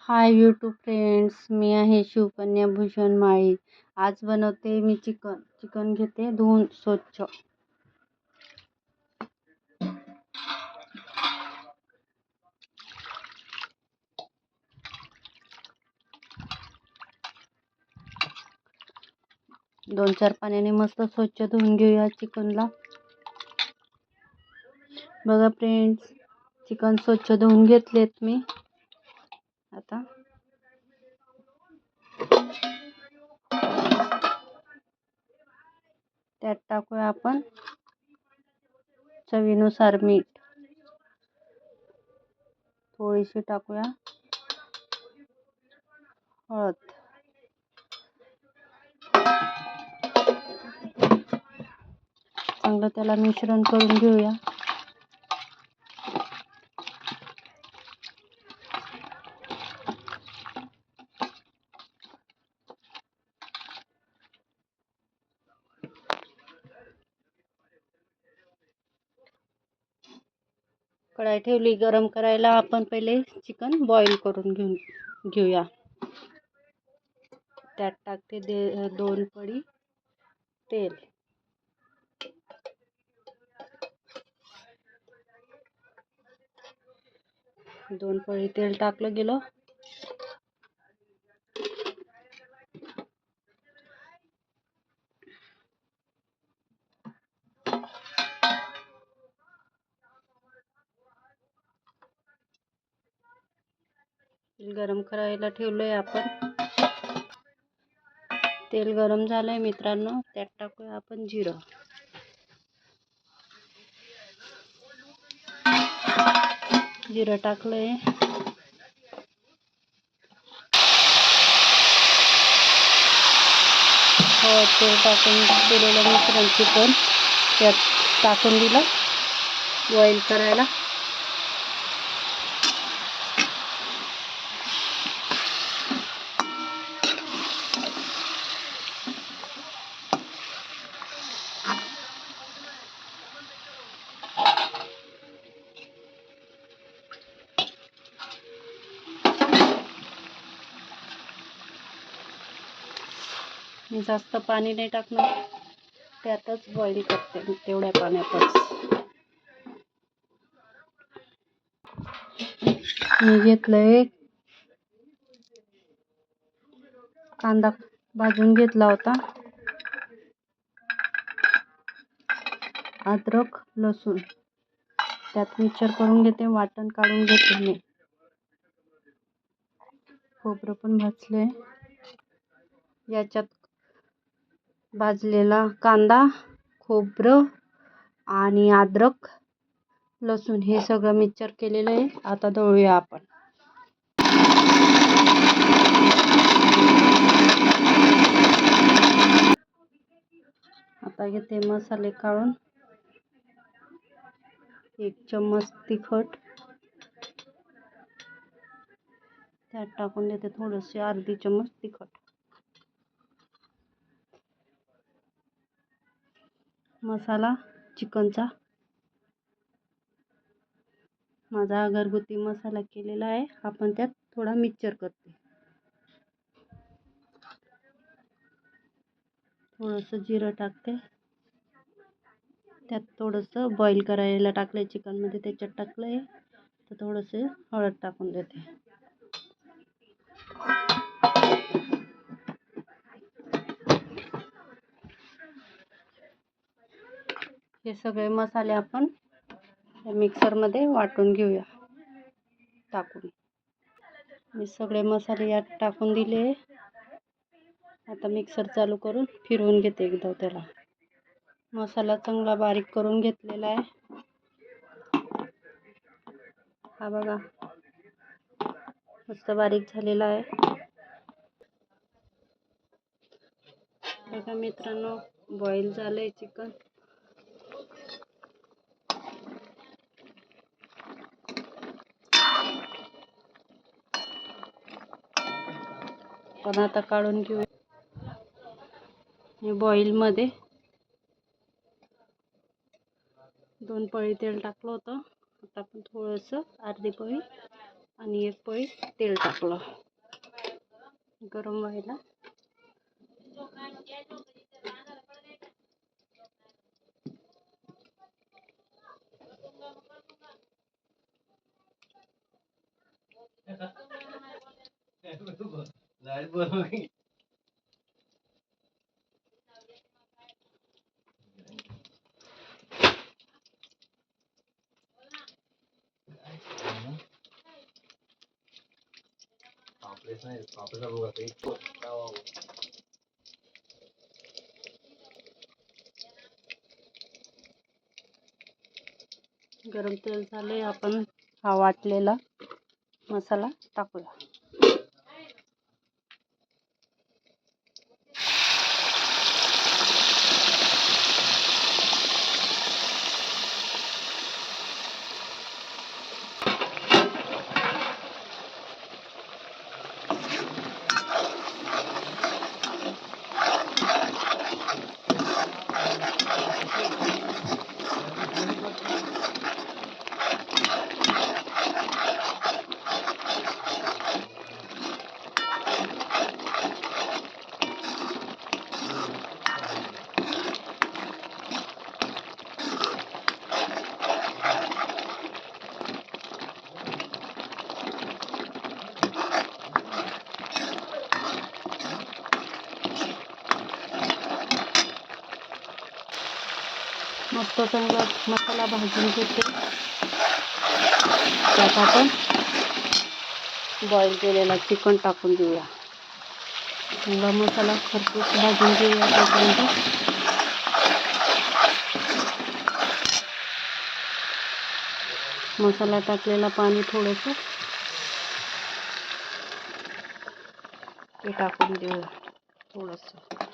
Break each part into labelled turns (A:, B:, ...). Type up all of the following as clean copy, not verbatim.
A: Hi YouTube friends, मी आहे शिवकन्या भूषण माळी। आज बनवते मी चिकन घेते धुवून स्वच्छ। दोन चार पाण्याने मस्त स्वच्छ धुवून घेऊया चिकनला। बघा फ्रेंड्स, चिकन स्वच्छ धुवून घेतलेत मी। आता त्यात टाकूया आपण चवीनुसार मीठ, थोडीशी टाकूया हळद, चांगलं त्याला मिश्रण करून घेऊया। कढाई ठेवली गरम करायला। आपण पहिले चिकन बॉईल करून घेऊया। त्यात टाकते 2 पळी तेल, दोन पळी तेल टाकलं गेलं। गरम करायला ठेवलंय आपण। तेल गरम झालंय मित्रांनो, त्यात टाकूया आपण जिरं, जिरं टाकलंय। तेल टाकून केलेलं मिश्रण चिकन त्यात टाकून दिलं बॉईल करायला। मी जास्त पाणी नाही टाकणार, त्यातच बॉईल करते तेवढ्या पाण्यातच। मी घेतलंय कांदा भाजून घेतला होता, अद्रक लसूण त्यात मिक्सर करून घेते, वाटण काढून घेते मी। खोबरं पण भाजलंय, याच्यात भाजलेला कांदा, खोबरं आणि अद्रक लसूण हे सगळं मिक्सर केलेलं आहे। आता दळूया आपण। आता घेते मसाले काढून, 1 चम्मच तिखट त्यात टाकून देते, थोडेसे अर्धी चम्मच तिखट, मसाला चिकनचा माझा घरगुती मसाला केलेला आहे। आपण त्यात थोडा मिक्सर करते, थोडंसं जिरं टाकते, त्यात थोडंसं बॉईल करायला टाकलंय चिकन मध्ये, त्याच्यात टाकलंय तर थोडंसं हळद टाकून देते। हे सगळे मसाले आपण मिक्सर मध्ये वाटून घेऊया टाकून। मी सगळे मसाले यात टाकून दिले। आता मिक्सर चालू करून फिरवून घेते एकदा त्याला। मसाला चांगला बारीक करून घेतलेला आहे, हा बघा मस्त बारीक झालेला आहे। बघा मित्रांनो, बॉईल झालंय चिकन। पण आता काढून घेऊ। हे बॉईल मध्ये 2 पळी तेल टाकलं होतं, आता आपण थोडंसं अर्धी पळी आणि एक पळी तेल टाकलं गरम व्हायला. गरम तेल झाले, आपण हा वाटलेला मसाला टाकूया. मस्त चांगला मसाला भाजून घेते. त्यात आपण बॉईल केलेला चिकन टाकून देऊया. चांगला मसाला खरपूस भाजून घेऊया. तोपर्यंत मसाला टाकलेला पाणी थोडंसं ते टाकून देऊया. थोडंसं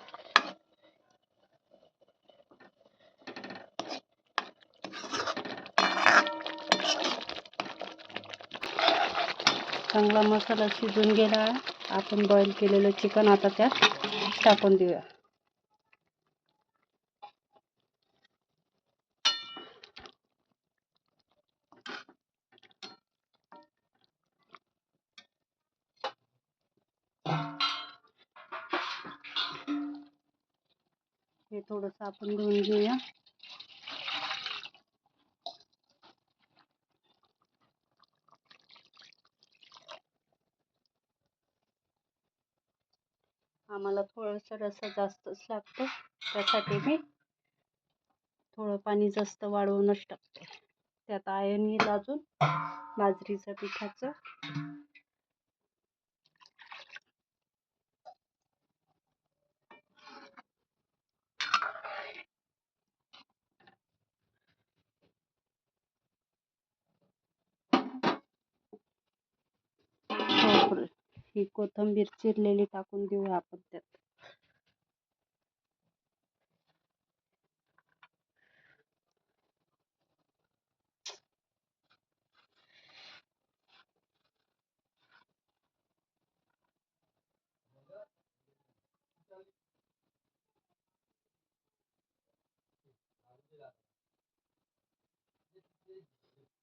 A: चांगला मसाला शिजून गेला आहे. आपण बॉईल केलेलं चिकन आता त्यात टाकून देऊया. हे थोडंसं आपण धुवून घेऊया. आम्हाला थोडंसं रस्सा जास्तच लागतो, त्यासाठी मी थोडं पाणी जास्त वाढवूनच टाकते. त्यात आयन येईल अजून बाजरीच्या पिठाचं. ही कोथिंबीर चिरलेली टाकून देऊया आपण त्यात.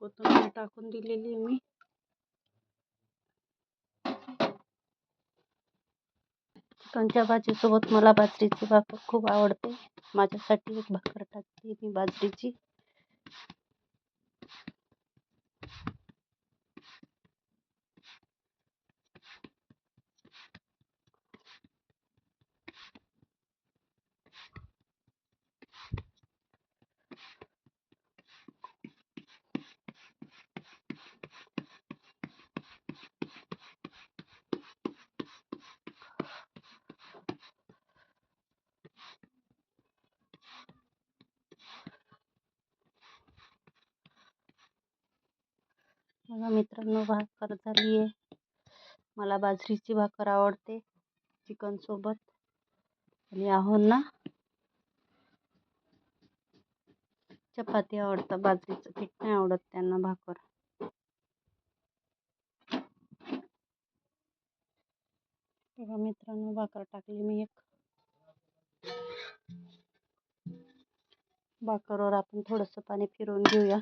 A: कोथिंबीर टाकून दिलेली मी. चिकनच्या भाजीसोबत मला बाजरीची भाकर खूप आवडते. माझ्यासाठी एक भाकर टाकते मी बाजरीची. बघा मित्रांनो, भाकर झाली आहे. मला बाजरीची भाकर आवडते चिकन सोबत. आणि आहोंना चपाती आवडतं, बाजरीचं पीठ नाही आवडत त्यांना भाकर. बघा मित्रांनो, भाकर टाकली मी एक. भाकरवर आपण थोडंसं पाणी फिरवून घेऊया.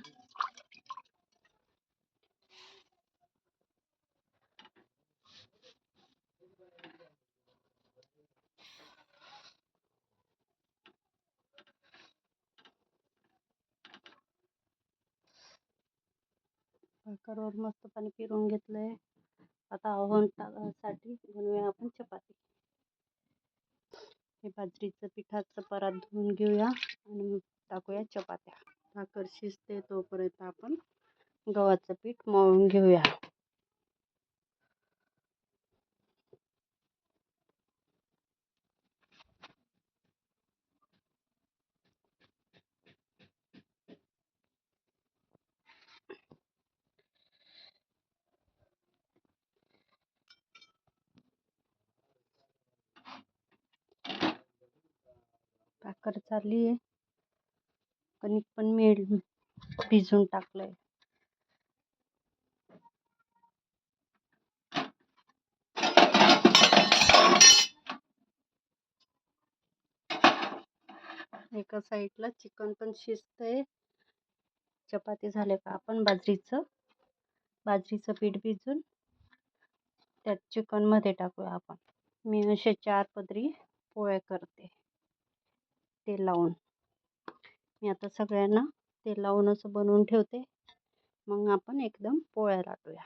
A: भाकरवर मस्त पाणी पिरून घेतलंय. आता ओव्हन साठी बनवूया आपण चपाती. हे बाजरीचं पिठाचं परात धुवून घेऊया आणि टाकूया चपात्या. भाकर शिजते तोपर्यंत आपण गव्हाचं पीठ मळून घेऊया. भाकर चालली आहे. कणिक पण भिजून टाकलंय. एका साईडला चिकन पण शिजतंय. चपाती झाले का आपण बाजरीचं पीठ भिजून त्यात चिकन मध्ये टाकूया आपण. मी असे 4 पदरी पोळ्या करते तेल लावून. मी आता सगळ्यांना तेल लावून असं बनवून ठेवते, मग आपण एकदम पोळ्या लाटूया.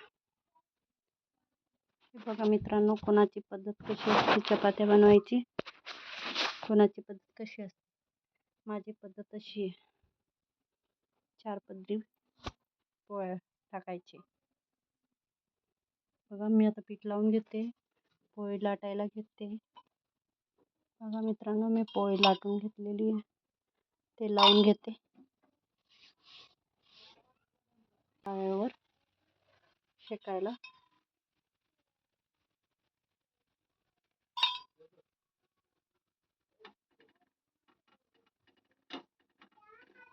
A: बघा मित्रांनो, कोणाची पद्धत कशी असते चपात्या बनवायची, कोणाची पद्धत कशी असते. माझी पद्धत अशी आहे, 4 पदरी पोळ्या टाकायची. बघा मी आता पीठ लावून घेते, पोळी लाटायला घेते. बघा मित्रांनो, मी पोळी लाटून घेतलेली आहे. ते लावून घेते तव्यावर शेकायला.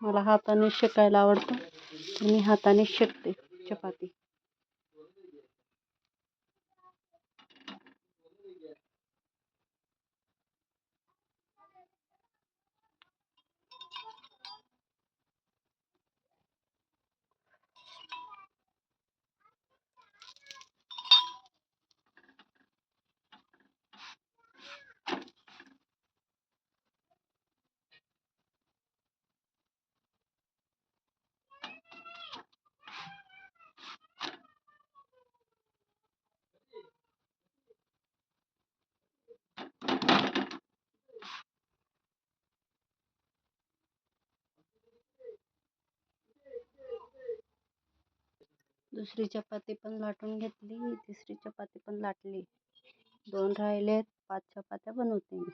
A: मला हाताने शेकायला आवडतं, तर मी हाताने शेकते चपाती. दुसरी चपाती पण लाटून घेतली, तिसरी चपाती पण लाटली. 2 राहिलेत, 5 चपात्या बनवते मी.